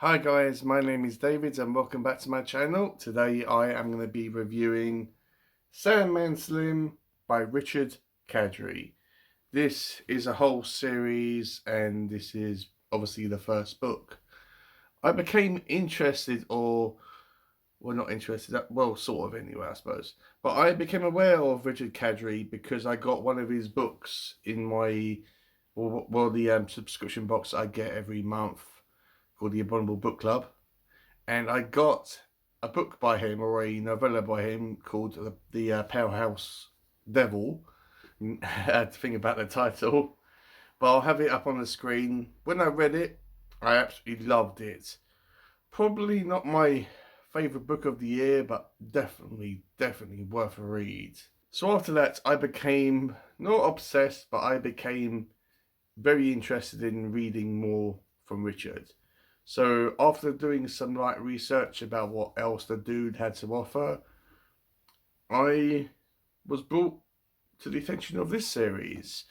Hi guys, my name is David and welcome back to my channel. Today I am going to be reviewing Sandman Slim by Richard Kadrey. This is a whole series and this is obviously the first book. I became interested, well not interested, well sort of anyway I suppose. But I became aware of Richard Kadrey because I got one of his books in my, the subscription box I get every month called the Abominable Book Club, and I got a book by him, or a novella by him, called the Powerhouse Devil. I had to think about the title, but I'll have it up on the screen. When I read it, I absolutely loved it. Probably not my favourite book of the year, but definitely worth a read. So after that, I became not obsessed, but I became very interested in reading more from Richard. So after doing some light research about what else the dude had to offer, I was brought to the attention of this series.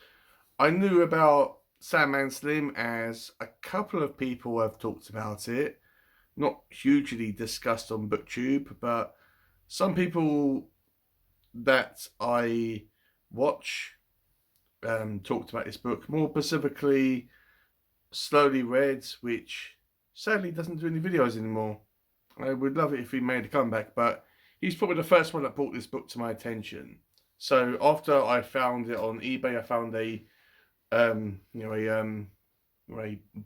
I knew about Sandman Slim as a couple of people have talked about it, not hugely discussed on BookTube, but some people that I watch talked about this book, more specifically Slowly Read, which sadly doesn't do any videos anymore. I would love it if he made a comeback, but he's probably the first one that brought this book to my attention. So after I found it on eBay, I found a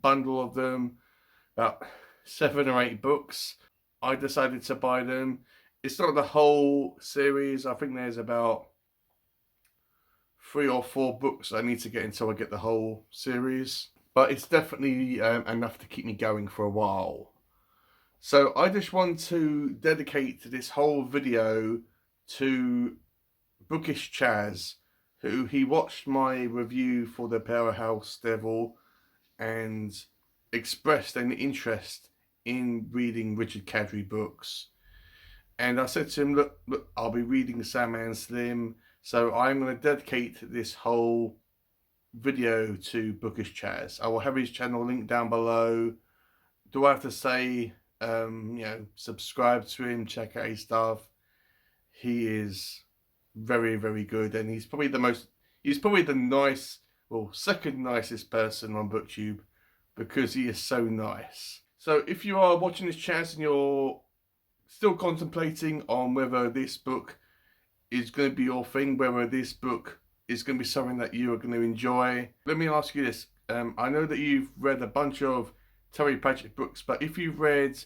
bundle of them, about 7 or 8 books. I decided to buy them. It's not the whole series. I think there's about 3 or 4 books I need to get until I get the whole series. But it's definitely enough to keep me going for a while. So I just want to dedicate this whole video to Bookish Chas, who he watched my review for the Powerhouse Devil and expressed an interest in reading Richard Kadrey books. And I said to him, look, I'll be reading Sandman Slim, so I'm going to dedicate this whole video to Bookish Chas. I will have his channel linked down below. Do I have to say, subscribe to him, check out his stuff? He is very good, and he's probably the second nicest person on BookTube, because he is so nice. So if you are watching this Chas and you're still contemplating on whether this book is going to be your thing, whether this book is going to be something that you are going to enjoy, let me ask you this. I know that you've read a bunch of Terry Pratchett books, but if you've read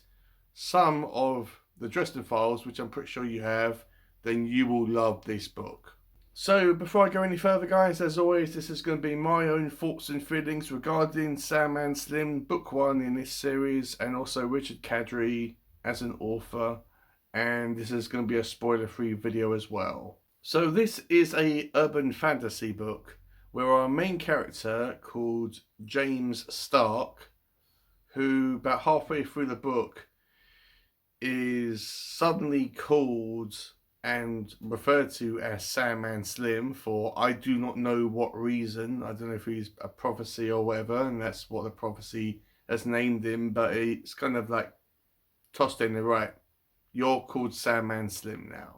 some of the Dresden Files, which I'm pretty sure you have, then you will love this book. So before I go any further, guys, as always, this is going to be my own thoughts and feelings regarding Sandman Slim, book 1 in this series, and also Richard Kadrey as an author, and this is going to be a spoiler-free video as well. So this is a urban fantasy book where our main character, called James Stark, who about halfway through the book is suddenly called and referred to as Sandman Slim for I do not know what reason. I don't know if he's a prophecy or whatever, and that's what the prophecy has named him, but it's kind of like tossed in the right. You're called Sandman Slim now.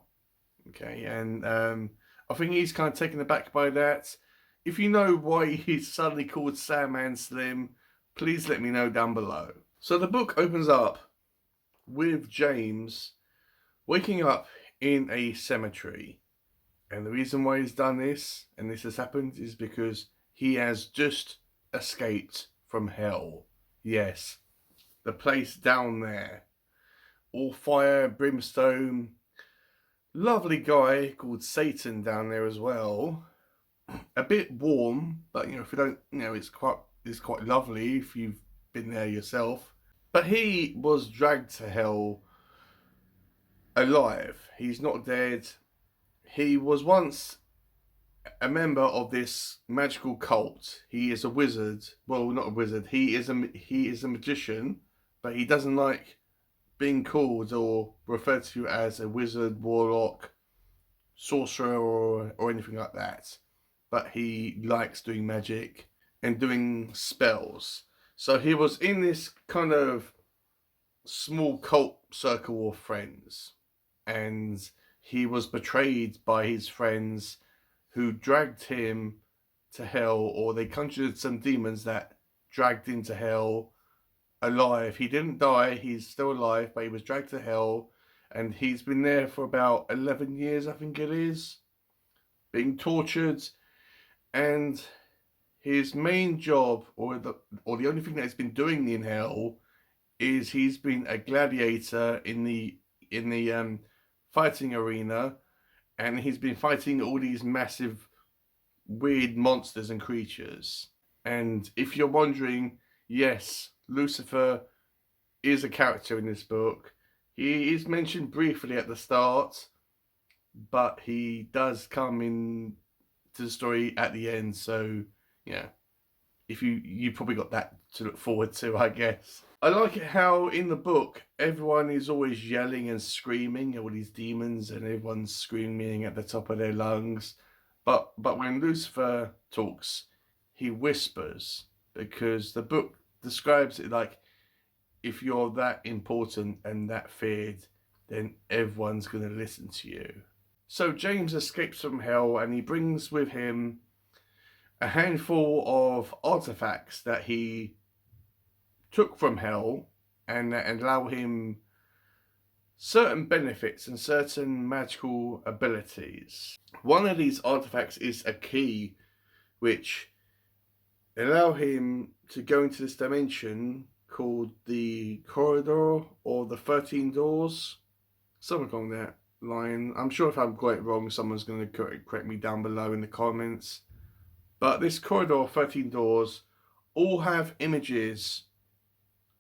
Okay, and I think he's kind of taken aback by that. If you know why he's suddenly called Sandman Slim, please let me know down below. So the book opens up with James waking up in a cemetery. And the reason why he's done this, and this has happened, is because he has just escaped from hell. Yes, the place down there. All fire, brimstone. Lovely guy called Satan down there as well. A bit warm, but if you don't, it's quite lovely if you've been there yourself. But he was dragged to hell alive. He's not dead. He was once a member of this magical cult. He is a wizard. Well, not a wizard. He is a magician, but he doesn't like being called or referred to as a wizard, warlock, sorcerer, or anything like that. But he likes doing magic and doing spells. So he was in this kind of small cult circle of friends, and he was betrayed by his friends who dragged him to hell, or they conjured some demons that dragged him to hell alive. He didn't die, he's still alive, but he was dragged to hell, and he's been there for about 11 years, I think it is, being tortured. And his main job, or the only thing that he's been doing in hell, is he's been a gladiator in the fighting arena, and he's been fighting all these massive weird monsters and creatures. And if you're wondering, yes, Lucifer is a character in this book. He is mentioned briefly at the start, but he does come in to the story at the end. So yeah, if you probably got that to look forward to, I guess. I like it how in the book everyone is always yelling and screaming, all these demons, and everyone's screaming at the top of their lungs. But when Lucifer talks, he whispers, because the book describes it like, if you're that important and that feared, then everyone's going to listen to you. So James escapes from hell, and he brings with him a handful of artifacts that he took from hell, and allow him certain benefits and certain magical abilities. One of these artifacts is a key which allow him to go into this dimension called the corridor, or the 13 doors, something along that line. I'm sure if I've got it wrong, someone's going to correct me down below in the comments. But this corridor, 13 doors, all have images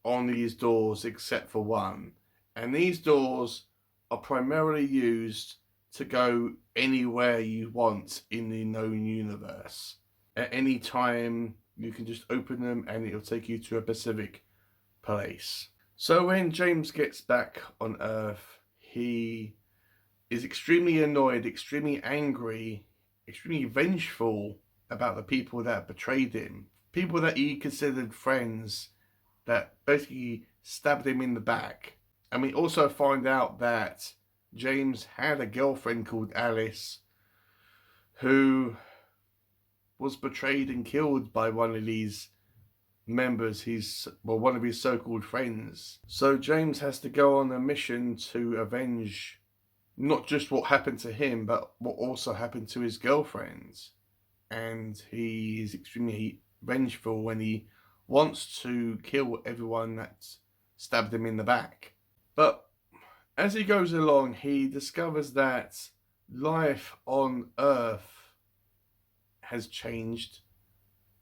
on these doors except for one. And these doors are primarily used to go anywhere you want in the known universe. At any time, you can just open them and it'll take you to a specific place. So when James gets back on Earth, he is extremely annoyed, extremely angry, extremely vengeful about the people that betrayed him. People that he considered friends that basically stabbed him in the back. And we also find out that James had a girlfriend called Alice who was betrayed and killed by one of these members, one of his so-called friends. So James has to go on a mission to avenge not just what happened to him, but what also happened to his girlfriend. And he is extremely vengeful when he wants to kill everyone that stabbed him in the back. But as he goes along, he discovers that life on Earth has changed.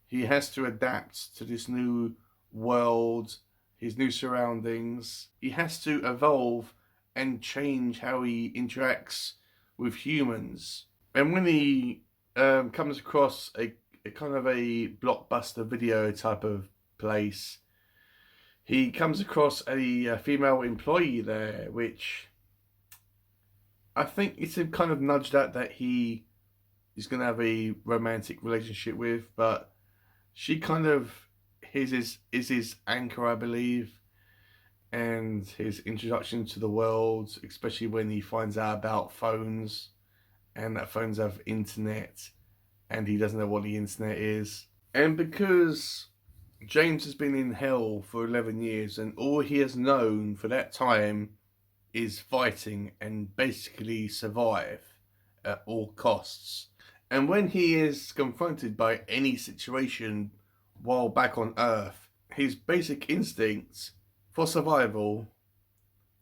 He has to adapt to this new world, his new surroundings. He has to evolve and change how he interacts with humans. And when he comes across a kind of a blockbuster video type of place, he comes across a female employee there, which I think it's a kind of nudged at that he is going to have a romantic relationship with, but she kind of is his anchor, I believe, and his introduction to the world, especially when he finds out about phones, and that phones have internet, and he doesn't know what the internet is. And because James has been in hell for 11 years, and all he has known for that time is fighting and basically survive at all costs. And when he is confronted by any situation while back on Earth, his basic instinct for survival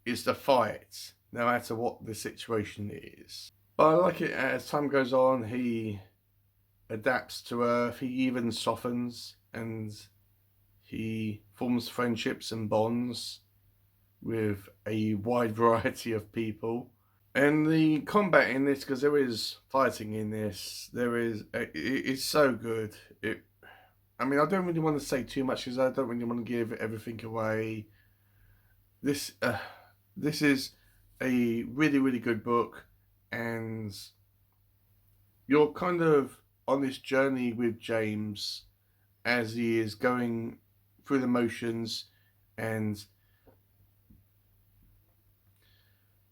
is to fight, no matter what the situation is. But I like it as time goes on, he adapts to Earth, he even softens, and he forms friendships and bonds with a wide variety of people. And the combat in this, because there is fighting in this, it's so good. I mean, I don't really want to say too much because I don't really want to give everything away. This is a really, really good book, and you're kind of on this journey with James as he is going through the motions and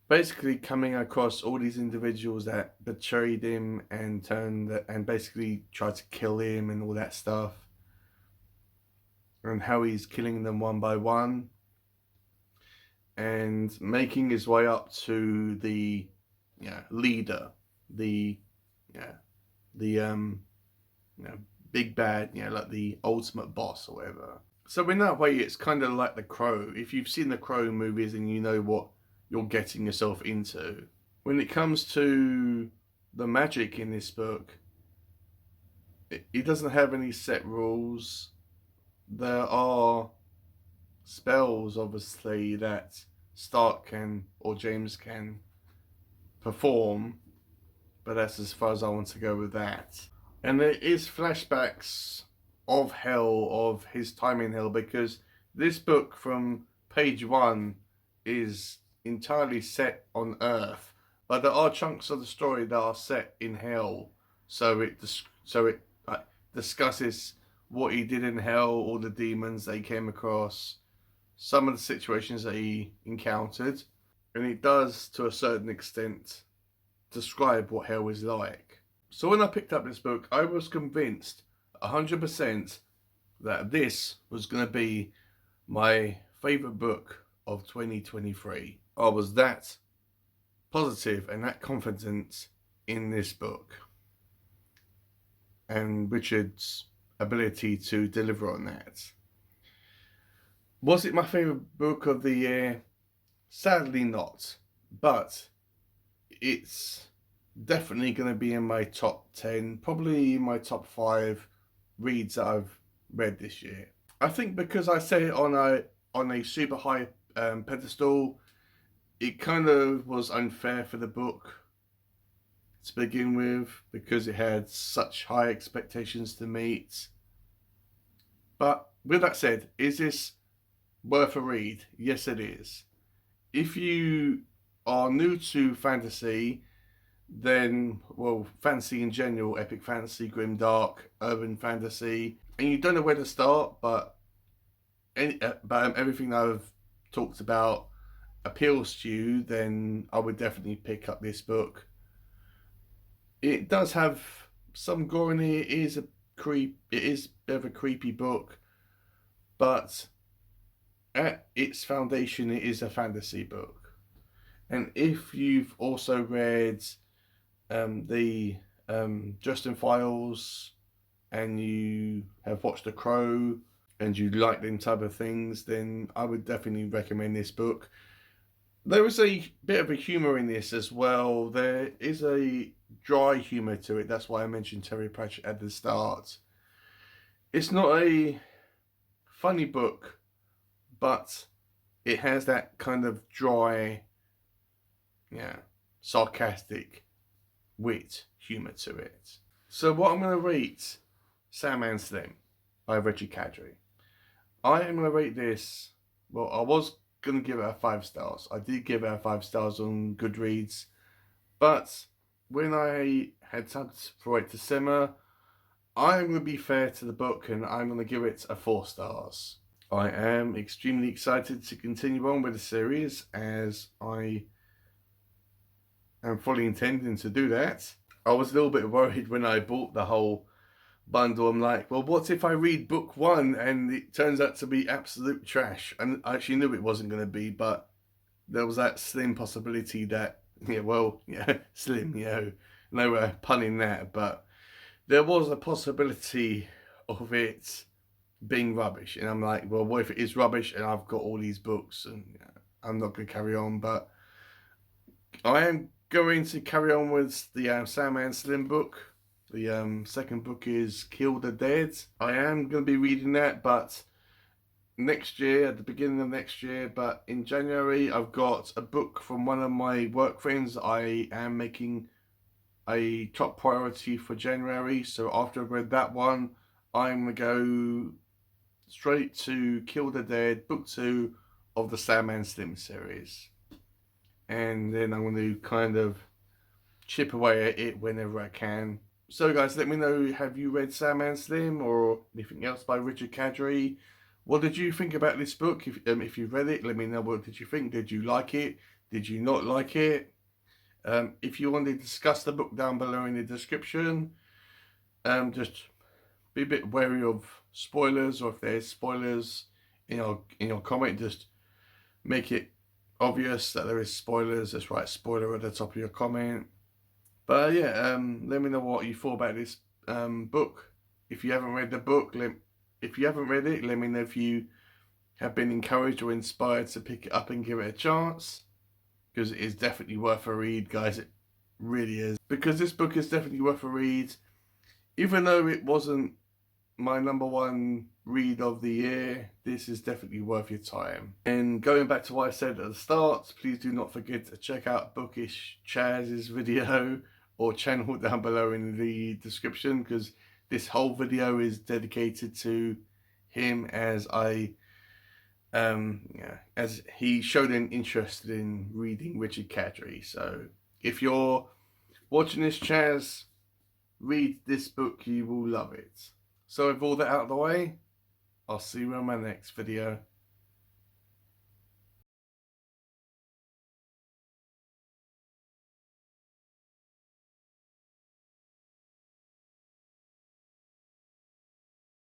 basically coming across all these individuals that betrayed him and basically tried to kill him and all that stuff, and how he's killing them one by one and making his way up to the leader, the yeah the big bad, like the ultimate boss or whatever. So in that way, it's kind of like The Crow. If you've seen the Crow movies and you know what you're getting yourself into. When it comes to the magic in this book, it doesn't have any set rules. There are spells, obviously, that Stark can or James can perform, but that's as far as I want to go with that. And there is flashbacks of hell, of his time in hell, because this book from page 1 is entirely set on Earth, but there are chunks of the story that are set in hell. So it discusses what he did in hell, all the demons that he came across, some of the situations that he encountered, and it does, to a certain extent, describe what hell is like. So when I picked up this book, I was convinced 100% that this was going to be my favourite book of 2023. I was that positive and that confident in this book and Richard's ability to deliver on that. Was it my favourite book of the year? Sadly not, but it's definitely going to be in my top 10, probably my top 5 reads that I've read this year. I think because I set it on a super high pedestal, it kind of was unfair for the book to begin with, because it had such high expectations to meet. But with that said, is this worth a read? Yes, it is. If you are new to fantasy, then, well, fantasy in general, epic fantasy, grim dark, urban fantasy, and you don't know where to start, but everything I've talked about appeals to you, then I would definitely pick up this book. It does have some gore in it. It is a bit of a creepy book, but at its foundation, it is a fantasy book. And if you've also read the Justin Files and you have watched The Crow and you like them type of things, then I would definitely recommend this book. There is a bit of a humour in this as well. There is a dry humour to it. That's why I mentioned Terry Pratchett at the start. It's not a funny book, but it has that kind of dry, sarcastic wit humour to it. So what I'm going to rate Sandman Slim by Richard Kadrey. I am going to rate this, well, I was going to give it 5 stars. I did give it 5 stars on Goodreads, but when I had time for it to simmer, I'm going to be fair to the book and I'm going to give it 4 stars. I am extremely excited to continue on with the series, as I am fully intending to do that. I was a little bit worried when I bought the whole bundle. I'm like, well, what if I read book 1 and it turns out to be absolute trash? And I actually knew it wasn't going to be, but there was that slim possibility that, slim, no pun in that, but there was a possibility of it being rubbish. And I'm like, well, what if it is rubbish and I've got all these books and I'm not going to carry on? But I am going to carry on with the Sandman Slim book. The second book is Kill the Dead. I am going to be reading that, but next year, at the beginning of next year. But in January, I've got a book from one of my work friends I am making a top priority for January. So after I've read that one, I'm going to go straight to Kill the Dead, book 2 of the Sandman Slim series. And then I'm going to kind of chip away at it whenever I can. So guys, let me know, have you read Sandman Slim or anything else by Richard Kadrey? What did you think about this book? If you've read it, let me know, what did you think? Did you like it? Did you not like it? If you want to discuss the book, down below in the description. Just be a bit wary of spoilers, or if there's spoilers in your comment, just make it obvious that there is spoilers. Just write spoiler at the top of your comment. But yeah, let me know what you thought about this book. If you haven't read the book, if you haven't read it, let me know if you have been encouraged or inspired to pick it up and give it a chance, because it is definitely worth a read, guys. It really is, because this book is definitely worth a read, even though it wasn't my #1 read of the year. This is definitely worth your time. And going back to what I said at the start, please do not forget to check out Bookish Chas's video or channel down below in the description, because this whole video is dedicated to him, as as he showed an interest in reading Richard Kadrey. So if you're watching this, Chas, read this book, you will love it. So with all that out of the way, I'll see you in my next video.